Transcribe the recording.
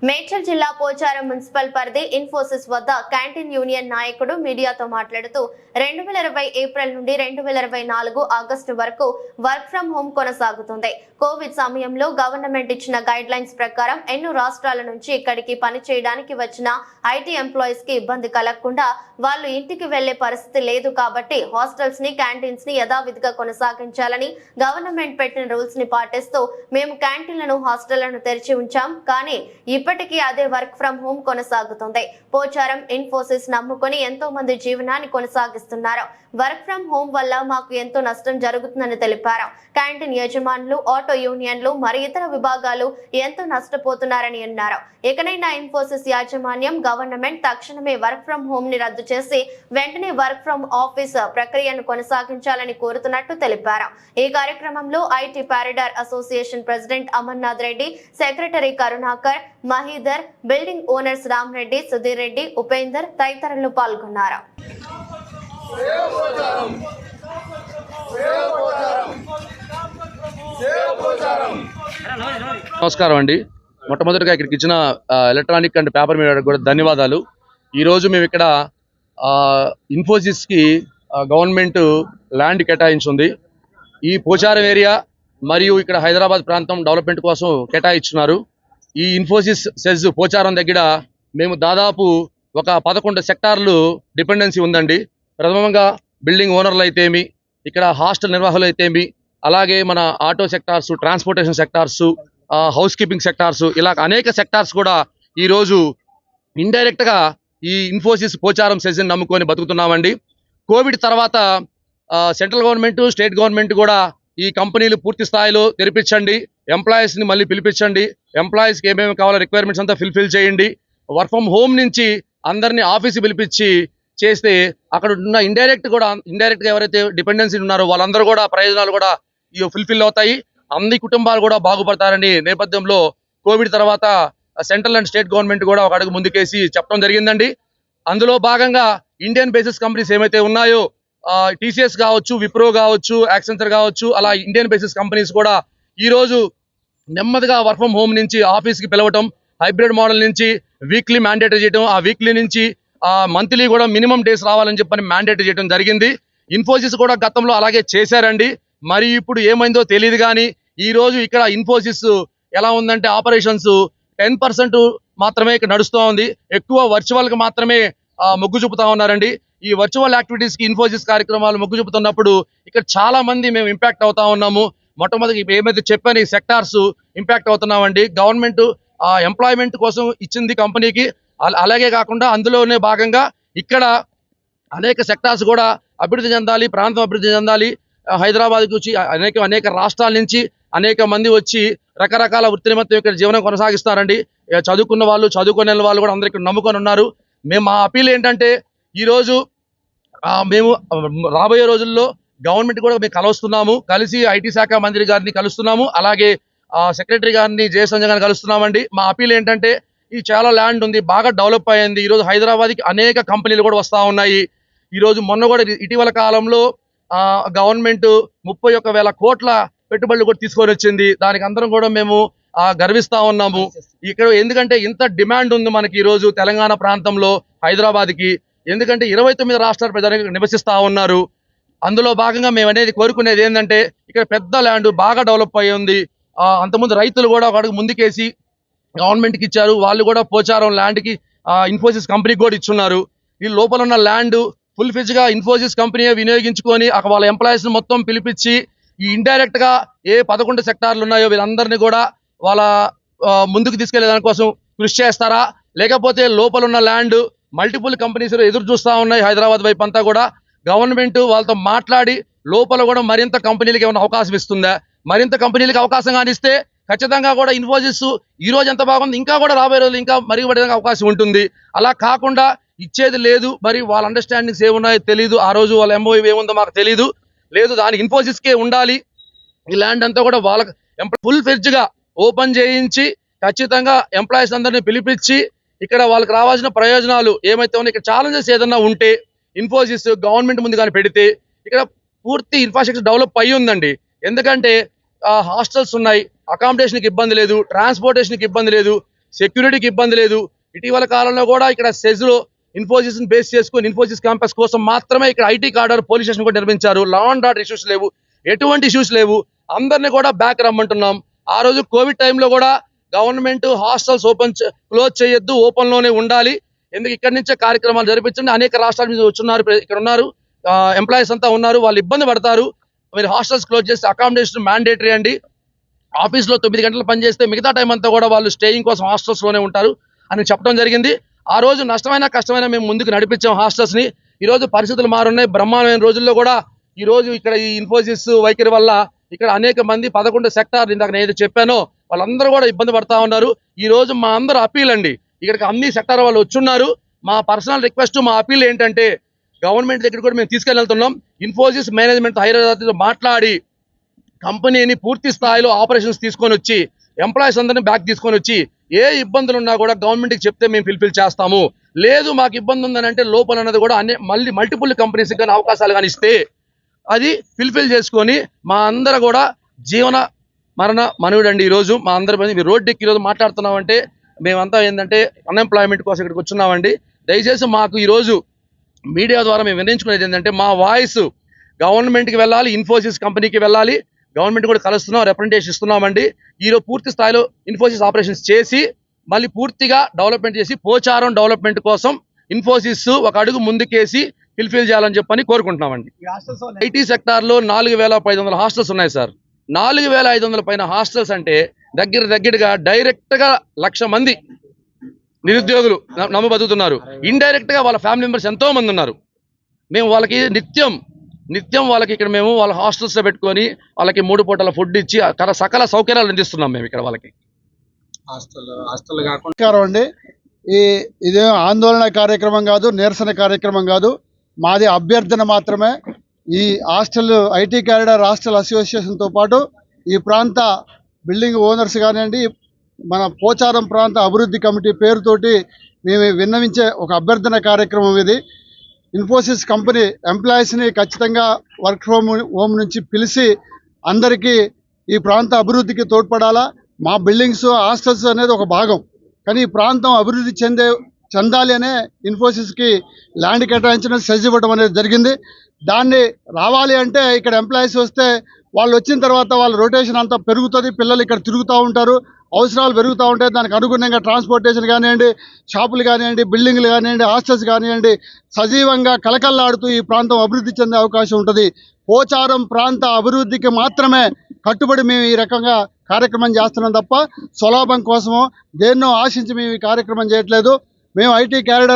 మేడ్చల్ జిల్లా పోచారం మున్సిపల్ పరిధి ఇన్ఫోసిస్ వద్ద క్యాంటీన్ యూనియన్ నాయకుడు మీడియాతో మాట్లాడుతూ 2020 ఏప్రిల్ నుండి 2024 ఆగస్టు వరకు వర్క్ ఫ్రం హోం కొనసాగుతుంది. కోవిడ్ సమయంలో గవర్నమెంట్ ఇచ్చిన గైడ్ లైన్స్ ప్రకారం ఎన్నో రాష్ట్రాల నుంచి ఇక్కడికి పని చేయడానికి వచ్చిన ఐటీ ఎంప్లాయీస్ కి ఇబ్బంది కలగకుండా వాళ్ళు ఇంటికి వెళ్లే పరిస్థితి లేదు కాబట్టి హాస్టల్స్ ని క్యాంటీన్స్ ని యథావిధిగా కొనసాగించాలని గవర్నమెంట్ పెట్టిన రూల్స్ ని పాటిస్తూ మేము క్యాంటీన్లను హాస్టళ్లను తెరిచి ఉంచాం. కానీ ఇప్పటికీ అదే వర్క్ ఫ్రం హోం కొనసాగుతుంది. పోచారం ఇన్ఫోసిస్ నమ్ముకొని ఎంతో మంది జీవనాన్ని కొనసాగిస్తున్నారు. వర్క్ ఫ్రం హోం వల్ల మాకు ఎంతో నష్టం జరుగుతుందని తెలిపారు. క్యాంటీన్ యజమానులు, ఆటో యూనియన్లు మరి ఇతర విభాగాలు ఎంతో నష్టపోతున్నారని అన్నారు. ఇకనైనా ఇన్ఫోసిస్ యాజమాన్యం గవర్నమెంట్ తక్షణమే వర్క్ ఫ్రం హోం ని రద్దు చేసి వెంటనే వర్క్ ఫ్రం ఆఫీస్ ప్రక్రియను కొనసాగించాలని కోరుతున్నట్టు తెలిపారు. ఈ కార్యక్రమంలో IT corridor association president Amarnath Reddy, secretary Karunakar, Mahidhar, building owners Ram Reddy, Sudheer Reddy, Upender తదితరులు పాల్గొన్నారు. నమస్కారం అండి. మొట్టమొదటిగా ఇక్కడికి ఇచ్చిన ఎలక్ట్రానిక్ అండ్ పేపర్ మీడియా కూడా ధన్యవాదాలు. ఈరోజు మేము ఇక్కడ ఇన్ఫోసిస్కి గవర్నమెంట్ ల్యాండ్ కేటాయించింది. ఈ పోచారం ఏరియా మరియు ఇక్కడ హైదరాబాద్ ప్రాంతం డెవలప్మెంట్ కోసం కేటాయించున్నారు. ఈ ఇన్ఫోసిస్ సెజ్ పోచారం దగ్గర మేము దాదాపు ఒక 11 సెక్టార్లు డిపెండెన్సీ ఉందండి. ప్రథమంగా బిల్డింగ్ ఓనర్లు అయితేమి, ఇక్కడ హాస్టల్ నిర్వాహకులు అయితేమి, అలాగే మన auto sectors, transportation sectors, house keeping sectors, ఇలా అనేక సెక్టార్స్ కూడా ఈరోజు ఇండైరెక్ట్గా ఈ ఇన్ఫోసిస్ పోచారం సెజ్ని నమ్ముకొని బతుకుతున్నామండి. కోవిడ్ తర్వాత సెంట్రల్ గవర్నమెంట్, స్టేట్ గవర్నమెంట్ కూడా ఈ కంపెనీలు పూర్తి స్థాయిలో తెరిపించండి, ఎంప్లాయీస్ని మళ్ళీ పిలిపించండి, ఎంప్లాయీస్కి ఏమేమి కావాలో రిక్వైర్మెంట్స్ అంతా ఫుల్ఫిల్ చేయండి, వర్క్ ఫ్రమ్ హోమ్ నుంచి అందరినీ ఆఫీస్కి పిలిపించి చేస్తే అక్కడ ఉన్న ఇండైరెక్ట్గా ఎవరైతే డిపెండెన్సీ ఉన్నారో వాళ్ళందరూ కూడా ప్రయోజనాలు కూడా ఫుల్ఫిల్ అవుతాయి, అన్ని కుటుంబాలు కూడా బాగుపడతారని నేపథ్యంలో కోవిడ్ తర్వాత సెంట్రల్ అండ్ స్టేట్ గవర్నమెంట్ కూడా ఒక అడుగు ముందుకేసి చెప్పడం జరిగిందండి. అందులో భాగంగా ఇండియన్ బేసిస్ కంపెనీస్ ఏమైతే ఉన్నాయో టీసీఎస్ కావచ్చు, విప్రో కావచ్చు, యాక్సెంచర్ కావచ్చు, అలా ఇండియన్ బేసిస్ కంపెనీస్ కూడా ఈరోజు నెమ్మదిగా వర్క్ ఫ్రమ్ హోమ్ నుంచి ఆఫీస్కి పిలవటం, హైబ్రిడ్ మోడల్ నుంచి వీక్లీ మ్యాండేటరీ చేయడం, ఆ వీక్లీ నుంచి మంత్లీ కూడా మినిమం డేస్ రావాలని చెప్పని మ్యాండేటరీ చేయడం జరిగింది. ఇన్ఫోసిస్ కూడా గతంలో అలాగే చేశారండి. మరి ఇప్పుడు ఏమైందో తెలియదు. కానీ ఈరోజు ఇక్కడ ఇన్ఫోసిస్ ఎలా ఉందంటే ఆపరేషన్స్ 10% మాత్రమే ఇక్కడ నడుస్తూ ఉంది. ఎక్కువ వర్చువల్గా మాత్రమే మొగ్గు చూపుతా ఉన్నారండి. ఈ వర్చువల్ యాక్టివిటీస్కి ఇన్ఫోసిస్ కార్యక్రమాలు మొగ్గు చూపుతున్నప్పుడు ఇక్కడ చాలా మంది మేము ఇంపాక్ట్ అవుతా ఉన్నాము. మొట్టమొదటి ఏమైతే చెప్పాను ఈ సెక్టార్స్ ఇంపాక్ట్ అవుతున్నామండి. గవర్నమెంట్ ఎంప్లాయ్మెంట్ కోసం ఇచ్చింది కంపెనీకి, అలాగే కాకుండా అందులోనే భాగంగా ఇక్కడ అనేక సెక్టార్స్ కూడా అభివృద్ధి చెందాలి, ప్రాంతం అభివృద్ధి చెందాలి. హైదరాబాద్కి వచ్చి అనేక రాష్ట్రాల నుంచి అనేక మంది వచ్చి రకరకాల వృత్తి నిమిత్తం ఇక్కడ జీవనం కొనసాగిస్తారండి. చదువుకున్న వాళ్ళు, చదువుకునే వాళ్ళు కూడా అందరూ ఇక్కడ నమ్ముకొని ఉన్నారు. మేము మా అపీల్ ఏంటంటే ఈరోజు మేము రాబోయే రోజుల్లో గవర్నమెంట్ కూడా మేము కలుస్తున్నాము, కలిసి ఐటీ శాఖ మంత్రి గారిని కలుస్తున్నాము, అలాగే సెక్రటరీ గారిని జయసంజయ్ గారిని కలుస్తున్నామండి. మా అపీల్ ఏంటంటే ఈ చాలా ల్యాండ్ ఉంది, బాగా డెవలప్ అయ్యింది. ఈరోజు హైదరాబాద్కి అనేక కంపెనీలు కూడా వస్తూ ఉన్నాయి. ఈరోజు మొన్న కూడా ఇటీవల కాలంలో గవర్నమెంట్ 31,000 కోట్ల పెట్టుబడులు కూడా తీసుకొని వచ్చింది. దానికి అందరం కూడా మేము గర్విస్తా ఉన్నాము. ఇక్కడ ఎందుకంటే ఇంత డిమాండ్ ఉంది మనకి ఈరోజు తెలంగాణ ప్రాంతంలో హైదరాబాద్కి. ఎందుకంటే 29 రాష్ట్రాల ప్రజలు నివసిస్తూ ఉన్నారు. అందులో భాగంగా మేము అనేది కోరుకునేది ఏంటంటే ఇక్కడ పెద్ద ల్యాండ్ బాగా డెవలప్ అయ్యి ఉంది. అంతకుముందు రైతులు కూడా ఒక అడుగు ముందుకేసి గవర్నమెంట్కి ఇచ్చారు. వాళ్ళు కూడా పోచారం ల్యాండ్కి ఇన్ఫోసిస్ కంపెనీకి కూడా ఇచ్చున్నారు. ఈ లోపల ఉన్న ల్యాండ్ ఫుల్ ఫిజ్గా ఇన్ఫోసిస్ కంపెనీ వినియోగించుకొని వాళ్ళ ఎంప్లాయీస్ని మొత్తం పిలిపించి ఈ ఇండైరెక్ట్గా ఏ 11 సెక్టార్లు ఉన్నాయో వీళ్ళందరినీ కూడా వాళ్ళ ముందుకు తీసుకెళ్లే దానికోసం కృషి చేస్తారా, లేకపోతే లోపల ఉన్న ల్యాండ్ మల్టిపుల్ కంపెనీస్ ఎదురు చూస్తూ ఉన్నాయి హైదరాబాద్ వైపు అంతా కూడా. గవర్నమెంట్ వాళ్ళతో మాట్లాడి లోపల కూడా మరింత కంపెనీలకు ఏమైనా అవకాశం ఇస్తుందా, మరింత కంపెనీలకు అవకాశం కానిస్తే ఖచ్చితంగా కూడా ఇన్ఫోసిస్ ఈ రోజు ఎంత బాగుంది ఇంకా కూడా రాబోయే రోజులు ఇంకా మెరుగుపడేందుకు అవకాశం ఉంటుంది. అలా కాకుండా ఇచ్చేది లేదు, మరి వాళ్ళ అండర్స్టాండింగ్స్ ఏమున్నాయో తెలియదు, ఆ రోజు వాళ్ళ ఎంఓ ఏముందో మాకు తెలియదు. లేదు, దానికి ఇన్ఫోసిస్కే ఉండాలి. ఈ ల్యాండ్ అంతా కూడా వాళ్ళకి ఫుల్ ఫ్లెడ్జ్గా ఓపెన్ చేయించి ఖచ్చితంగా ఎంప్లాయీస్ అందరినీ పిలిపించి ఇక్కడ వాళ్ళకి రావాల్సిన ప్రయోజనాలు ఏమైతే ఉన్నాయి, ఇక్కడ ఛాలెంజెస్ ఏదన్నా ఉంటే ఇన్ఫోసిస్ గవర్నమెంట్ ముందు కానీ పెడితే ఇక్కడ పూర్తి ఇన్ఫ్రాస్ట్రక్చర్ డెవలప్ అయ్యి ఉందండి. ఎందుకంటే హాస్టల్స్ ఉన్నాయి, అకామిడేషన్కి ఇబ్బంది లేదు, ట్రాన్స్పోర్టేషన్కి ఇబ్బంది లేదు, సెక్యూరిటీకి ఇబ్బంది లేదు. ఇటీవల కాలంలో కూడా ఇక్కడ సెజ్ లో ఇన్ఫోసిస్ బేస్ చేసుకుని ఇన్ఫోసిస్ క్యాంపస్ కోసం మాత్రమే ఇక్కడ ఐటీ కార్డర్ పోలీస్ స్టేషన్ కూడా నిర్మించారు. లా అండ్ ఆర్డర్ ఇష్యూస్ లేవు, ఎటువంటి ఇష్యూస్ లేవు. అందరినీ కూడా బ్యాక్ రమ్మంటున్నాం. ఆ రోజు కోవిడ్ టైంలో కూడా గవర్నమెంట్ హాస్టల్స్ క్లోజ్ చేయొద్దు, ఓపెన్ లోనే ఉండాలి, ఎందుకు ఇక్కడి నుంచే కార్యక్రమాలు జరిపించండి. అనేక రాష్ట్రాల నుంచి వచ్చున్నారు, ఇక్కడ ఉన్నారు ఎంప్లాయీస్ అంతా ఉన్నారు, వాళ్ళు ఇబ్బంది పడతారు. మీరు హాస్టల్స్ క్లోజ్ చేస్తే అకామిడేషన్ మ్యాండేటరీ అండి. ఆఫీస్లో 9 గంటలు పనిచేస్తే మిగతా టైం అంతా కూడా వాళ్ళు స్టేయింగ్ కోసం హాస్టల్స్ లోనే ఉంటారు అని చెప్పడం జరిగింది. ఆ రోజు నష్టమైనా కష్టమైనా మేము ముందుకు నడిపించాం హాస్టల్స్ ని. ఈ రోజు పరిస్థితులు మారున్నాయి. బ్రహ్మాండమైన రోజుల్లో కూడా ఈ రోజు ఇక్కడ ఈ ఇన్ఫోసిస్ వైఖరి వల్ల ఇక్కడ అనేక మంది 11 సెక్టార్ ఇందాక నేను ఏదో చెప్పానో వాళ్ళందరూ కూడా ఇబ్బంది పడతా ఉన్నారు. ఈ రోజు మా అందరూ అప్పీల్ అండి, ఇక్కడికి అన్ని సెక్టార్ వాళ్ళు వచ్చున్నారు. మా పర్సనల్ రిక్వెస్ట్, మా అప్పీల్ ఏంటంటే గవర్నమెంట్ దగ్గర కూడా మేము తీసుకెళ్తున్నాం. ఇన్ఫోసిస్ మేనేజ్మెంట్ హైదరాబాద్ మాట్లాడి కంపెనీని పూర్తి స్థాయిలో ఆపరేషన్స్ తీసుకొని వచ్చి ఎంప్లాయీస్ అందరినీ బ్యాక్ తీసుకొని వచ్చి ఏ ఇబ్బందులు ఉన్నా కూడా గవర్నమెంట్కి చెప్తే మేము ఫిల్ఫిల్ చేస్తాము. లేదు మాకు ఇబ్బంది ఉందని అంటే లోపల అన్నది కూడా మళ్ళీ మల్టిపుల్ కంపెనీస్కి కానీ అవకాశాలు కానీ ఇస్తే అది ఫిల్ఫిల్ చేసుకొని మా అందరూ కూడా జీవన మరణ మనుగడండి. ఈరోజు మా అందరి పని రోడ్డు ఎక్కి ఈరోజు మాట్లాడుతున్నామంటే మేమంతా ఏంటంటే అన్ఎంప్లాయ్మెంట్ కోసం ఇక్కడికి వచ్చున్నామండి. దయచేసి మాకు ఈరోజు మీడియా ద్వారా మేము వినియోగించుకునేది ఏంటంటే మా వాయిస్ గవర్నమెంట్కి వెళ్ళాలి, ఇన్ఫోసిస్ కంపెనీకి వెళ్ళాలి. గవర్నమెంట్ కూడా కలుస్తున్నాం, రిప్రజెంటేషన్ ఇస్తున్నామండి. ఈరోజు పూర్తి స్థాయిలో ఇన్ఫోసిస్ ఆపరేషన్స్ చేసి మళ్ళీ పూర్తిగా డెవలప్మెంట్ చేసి పోచారం డెవలప్మెంట్ కోసం ఇన్ఫోసిస్ ఒక అడుగు ముందుకేసి ఫిల్ఫిల్ చేయాలని చెప్పని కోరుకుంటున్నామండి. ఐటీ సెక్టార్లో 4500 హాస్టల్స్ ఉన్నాయి సార్. 4500 పైన హాస్టల్స్ అంటే దగ్గరగా డైరెక్ట్గా 1,00,000 మంది నిరుద్యోగులు బతుకుతున్నారు. ఇండైరెక్ట్ గా వాళ్ళ ఫ్యామిలీ మెంబర్స్ ఎంతో మంది ఉన్నారు. మేము వాళ్ళకి నిత్యం వాళ్ళకి ఇక్కడ మేము వాళ్ళ హాస్టల్స్ లో పెట్టుకొని వాళ్ళకి 3 పూటల ఫుడ్ ఇచ్చి సకల సౌకర్యాలు అందిస్తున్నాం మేము ఇక్కడ వాళ్ళకి. హాస్టల్ కాకుండా అండి, ఇదే ఆందోళన కార్యక్రమం కాదు, నిరసన కార్యక్రమం కాదు, మాది అభ్యర్థన మాత్రమే. ఈ హాస్టల్ ఐటీ క్యారిడర్ హాస్టల్ అసోసియేషన్తో పాటు ఈ ప్రాంత బిల్డింగ్ ఓనర్స్ కానివ్వండి, మన పోచారం ప్రాంత అభివృద్ధి కమిటీ పేరుతోటి మేము విన్నవించే ఒక అభ్యర్థన కార్యక్రమం ఇది. ఇన్ఫోసిస్ కంపెనీ ఎంప్లాయీస్ని ఖచ్చితంగా వర్క్ ఫ్రమ్ హోమ్ నుంచి పిలిచి అందరికీ ఈ ప్రాంత అభివృద్ధికి తోడ్పడాలా. మా బిల్డింగ్స్ హాస్టల్స్ అనేది ఒక భాగం, కానీ ఈ ప్రాంతం అభివృద్ధి చెందాలి అనే ఇన్ఫోసిస్కి ల్యాండ్ కేటాయించడం, సెజ్ ఇవ్వడం అనేది జరిగింది. దాన్ని రావాలి అంటే ఇక్కడ ఎంప్లాయీస్ వస్తే వాళ్ళు వచ్చిన తర్వాత వాళ్ళ రొటేషన్ అంతా పెరుగుతుంది, పిల్లలు ఇక్కడ తిరుగుతూ ఉంటారు, అవసరాలు పెరుగుతూ ఉంటాయి. దానికి అనుగుణంగా ట్రాన్స్పోర్టేషన్ కానివ్వండి, షాపులు కానివ్వండి, బిల్డింగ్లు కానివ్వండి, హాస్టల్స్ కానివ్వండి సజీవంగా కలకల్లాడుతూ ఈ ప్రాంతం అభివృద్ధి చెందే అవకాశం ఉంటుంది. పోచారం ప్రాంత అభివృద్ధికి మాత్రమే కట్టుబడి మేము ఈ రకంగా కార్యక్రమం చేస్తున్నాం తప్ప స్వలాభం కోసమో దేన్నో ఆశించి మేము ఈ కార్యక్రమం చేయట్లేదు. మేము ఐటీ క్యారిడర్